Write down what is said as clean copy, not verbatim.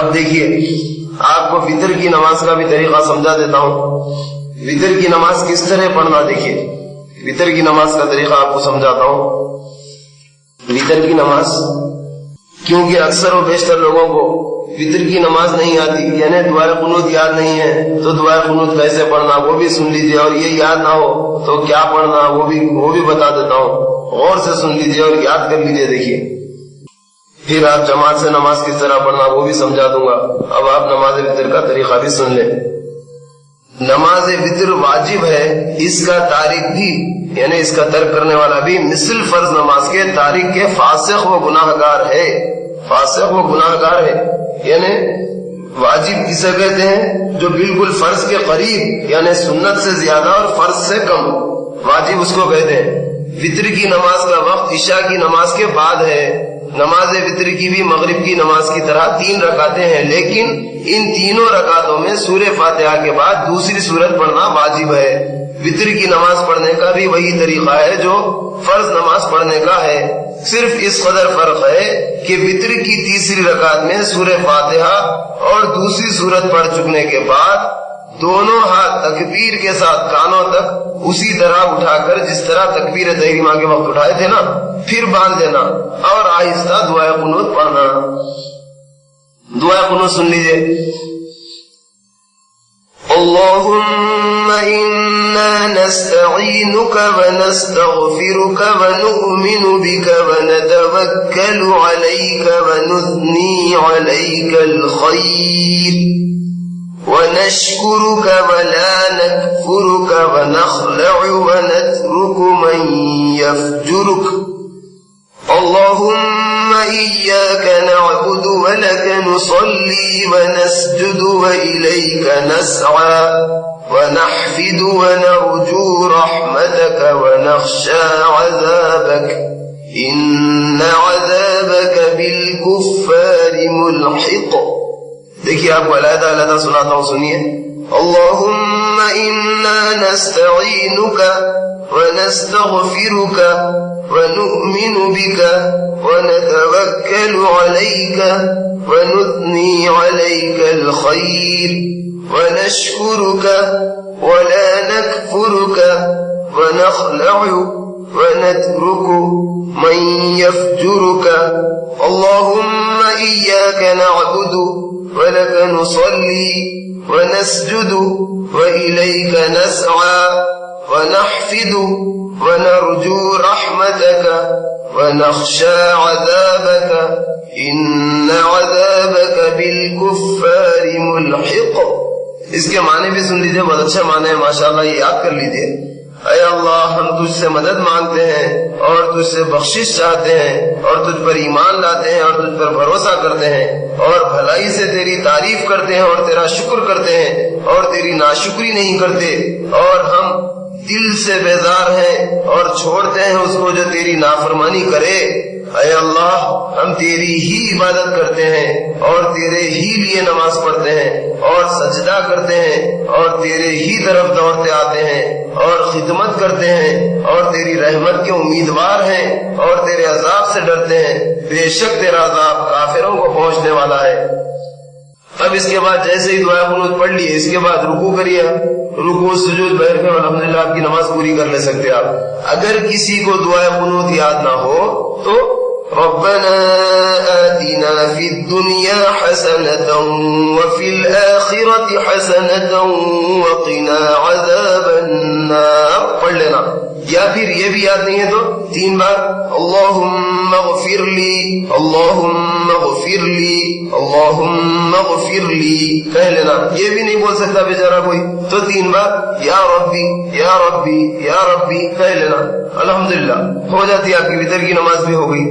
اب دیکھیے آپ کو وتر کی نماز کا بھی طریقہ سمجھا دیتا ہوں. وتر کی نماز کس طرح پڑھنا دیکھیے. وتر کی نماز کا طریقہ آپ کو سمجھاتا ہوں. وتر کی نماز، کیونکہ اکثر و بیشتر لوگوں کو وتر کی نماز نہیں آتی، یعنی دعائے قنوت یاد نہیں ہے، تو دعائے قنوت کیسے پڑھنا وہ بھی سن لیجئے، اور یہ یاد نہ ہو تو کیا پڑھنا وہ بھی بتا دیتا ہوں. غور سے سن لیجئے اور یاد کر لیجئے. دیکھیے پھر آپ جماعت سے نماز کس طرح پڑھنا وہ بھی سمجھا دوں گا. اب آپ نماز وتر کا طریقہ بھی سن لیں. نماز وتر واجب ہے، اس کا تارک بھی یعنی اس کا ترک کرنے والا بھی مثل فرض نماز کے تارک کے فاسق و گناہ گار ہے. فاسق و گناہ گار ہے یعنی واجب کسے کہتے ہیں؟ جو بالکل فرض کے قریب یعنی سنت سے زیادہ اور فرض سے کم، واجب اس کو کہتے ہیں. وتر کی نماز کا وقت عشاء کی نماز کے بعد ہے. نماز وتر کی بھی مغرب کی نماز کی طرح 3 رکعتیں ہیں، لیکن ان تینوں رکعتوں میں سورہ فاتحہ کے بعد دوسری سورت پڑھنا واجب ہے. وتر کی نماز پڑھنے کا بھی وہی طریقہ ہے جو فرض نماز پڑھنے کا ہے. صرف اس قدر فرق ہے کہ وتر کی تیسری رکعت میں سورہ فاتحہ اور دوسری سورت پڑھ چکنے کے بعد دونوں ہاتھ تکبیر کے ساتھ کانوں تک اسی طرح اٹھا کر جس طرح تکبیر تحریمہ کے وقت اٹھائے تھے نا، پھر باندھ دینا اور آہستہ دعائے قنوت پڑھنا. دعائے قنوت سن لیجئے. اللهم إنا نستعينك ونستغفرك ونؤمن بك ونتوكل عليك ونثني عليك الخير ونشكرك ولا نكفرك ونخلع ونترك من يفجرك. اللهم إياك نعبد ولك نصلي ونسجد وإليك نسعى ونحفد ونرجو رحمتك ونخشى عذابك إن عذابك بالكفار ملحق. دیکھیے آپ کو علیحدہ علیحدہ سناتا ہوں، سنیے. اللهم إنا نستعينك ونستغفرك ونؤمن بك ونتوكل عليك ونثني عليك الخير ونشكرك ولا نكفرك ونخلع ونترك من يفجرك. اللهم إياك نعبد ولك نصلي ونسجد وإليك نسعى ونحفد ونرجو رحمتك ونخشى عذابك إن عذابك بالكفار ملحق. اس کے معنی بھی سن لیجئے، بہت اچھے معنی ہیں ماشاءاللہ، یہ یاد کر لیجئے. اے اللہ ہم تجھ سے مدد مانگتے ہیں اور تجھ سے بخشش چاہتے ہیں اور تجھ پر ایمان لاتے ہیں اور تجھ پر بھروسہ کرتے ہیں اور بھلائی سے تیری تعریف کرتے ہیں اور تیرا شکر کرتے ہیں اور تیری ناشکری نہیں کرتے، اور ہم دل سے بیزار ہیں اور چھوڑتے ہیں اس کو جو تیری نافرمانی کرے. اے اللہ ہم تیری ہی عبادت کرتے ہیں اور تیرے ہی لیے نماز پڑھتے ہیں اور سجدہ کرتے ہیں اور تیرے ہی طرف دوڑتے آتے ہیں اور خدمت کرتے ہیں اور تیری رحمت کے امیدوار ہیں اور تیرے عذاب سے ڈرتے ہیں. بے شک تیرا عذاب کافروں کو پہنچنے والا ہے. اب اس کے بعد جیسے ہی دعائے قنوت پڑھ لیے، اس کے بعد رکوع کریے. رکوع سجود بیٹھ کے الحمدللہ آپ کی نماز پوری کر لے سکتے آپ. اگر کسی کو دعائے قنوت یاد نہ ہو تو ربنا آتنا في الدنيا حسنة وفي الآخرة حسنة وقنا عذاب النار پڑھ لینا. یا پھر یہ بھی یاد نہیں ہے تو 3 بار اللہم اغفر لی اللہم اغفر لی اللہم اغفر لی کہہ لینا. یہ بھی نہیں بول سکتا بیچارہ کوئی تو 3 بار یا ربی یا ربی یا ربی کہہ لینا. الحمدللہ ہو جاتی ہے آپ کی وتر کی نماز بھی ہو گئی.